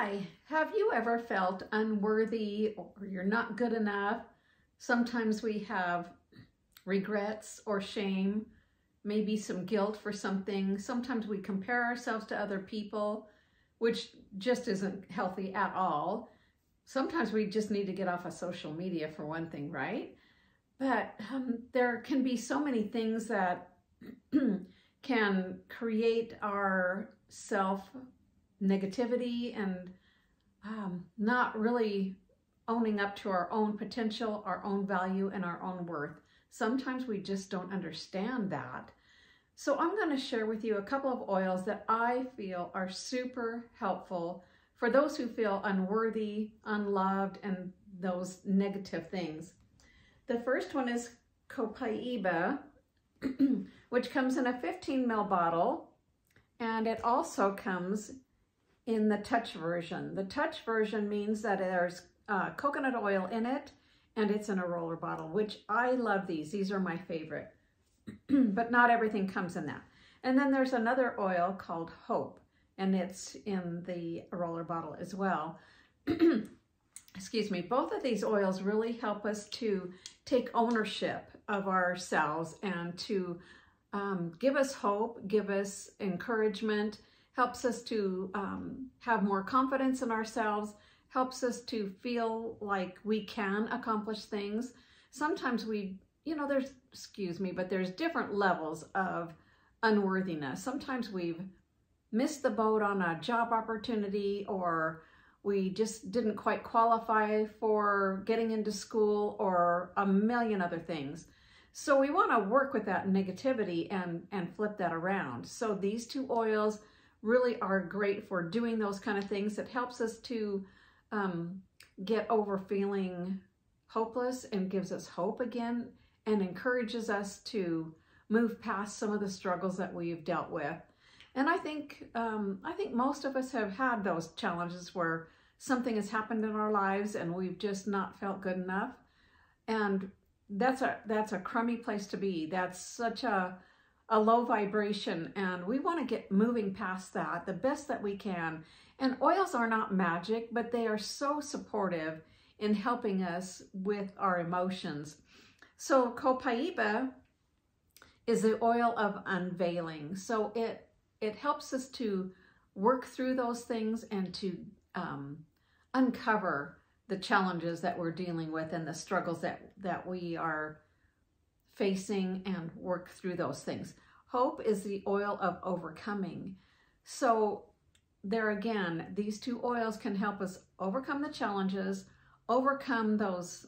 Hi, have you ever felt unworthy or you're not good enough? Sometimes we have regrets or shame, maybe some guilt for something. Sometimes we compare ourselves to other people, which just isn't healthy at all. Sometimes we just need to get off of social media for one thing, right? But there can be so many things that can create our self-negativity and not really owning up to our own potential, our own value, and our own worth. Sometimes we just don't understand that. So I'm going to share with you a couple of oils that I feel are super helpful for those who feel unworthy, unloved, and those negative things. The first one is copaiba, which comes in a 15 ml bottle, and it also comes in the touch version. The touch version means that there's coconut oil in it, and it's in a roller bottle, which I love these. These are my favorite, but not everything comes in that. And then there's another oil called Hope, and it's in the roller bottle as well. Excuse me. Both of these oils really help us to take ownership of ourselves and to give us hope, give us encouragement, helps us to have more confidence in ourselves, helps us to feel like we can accomplish things. Sometimes there's different levels of unworthiness. Sometimes we've missed the boat on a job opportunity, or we just didn't quite qualify for getting into school, or a million other things. So we want to work with that negativity and flip that around. So these two oils really are great for doing those kind of things. It helps us to get over feeling hopeless and gives us hope again, and encourages us to move past some of the struggles that we've dealt with. And I think most of us have had those challenges where something has happened in our lives and we've just not felt good enough. And that's a crummy place to be. That's such a low vibration, and we want to get moving past that the best that we can. And oils are not magic, but they are so supportive in helping us with our emotions. So copaiba is the oil of unveiling. So it helps us to work through those things and to uncover the challenges that we're dealing with and the struggles that we are facing, and work through those things. Hope is the oil of overcoming. So there again, these two oils can help us overcome the challenges, overcome those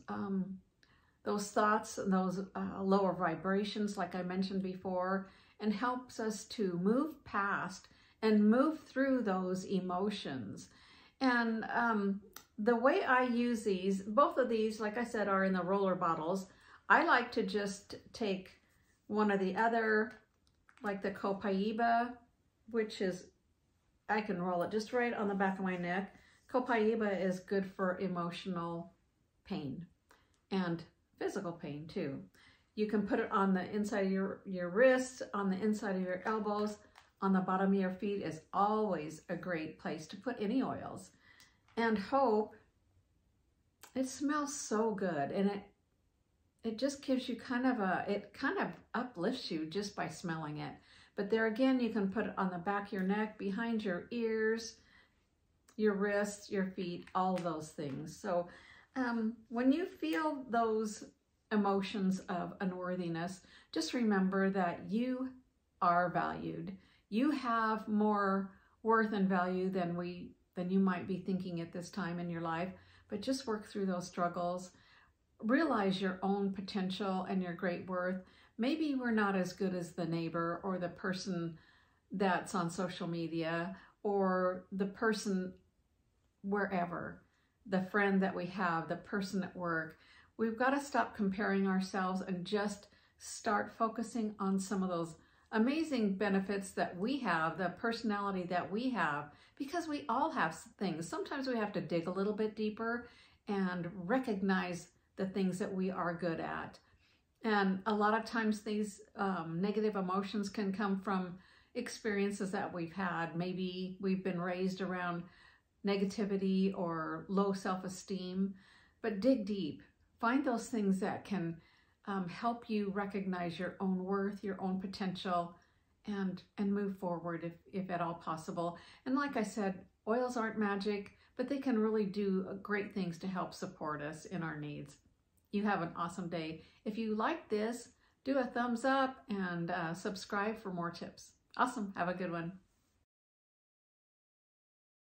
thoughts and those lower vibrations, like I mentioned before, and helps us to move past and move through those emotions. And the way I use these, both of these, like I said, are in the roller bottles. I like to just take one or the other, like the copaiba, which is, I can roll it just right on the back of my neck. Copaiba is good for emotional pain and physical pain too. You can put it on the inside of your wrists, on the inside of your elbows, on the bottom of your feet is always a great place to put any oils. And Hope, it smells so good, and it just gives you it kind of uplifts you just by smelling it. But there again, you can put it on the back of your neck, behind your ears, your wrists, your feet, all those things. So when you feel those emotions of unworthiness, just remember that you are valued. You have more worth and value than you might be thinking at this time in your life. But just work through those struggles. Realize your own potential and your great worth. Maybe we're not as good as the neighbor or the person that's on social media, or the person wherever, the friend that we have, the person at work. We've got to stop comparing ourselves and just start focusing on some of those amazing benefits that we have, the personality that we have, because we all have things. Sometimes we have to dig a little bit deeper and recognize the things that we are good at. And a lot of times these negative emotions can come from experiences that we've had. Maybe we've been raised around negativity or low self-esteem, but dig deep. Find those things that can help you recognize your own worth, your own potential, and move forward if at all possible. And like I said, oils aren't magic, but they can really do great things to help support us in our needs. You have an awesome day. If you like this, do a thumbs up and subscribe for more tips. Awesome. Have a good one.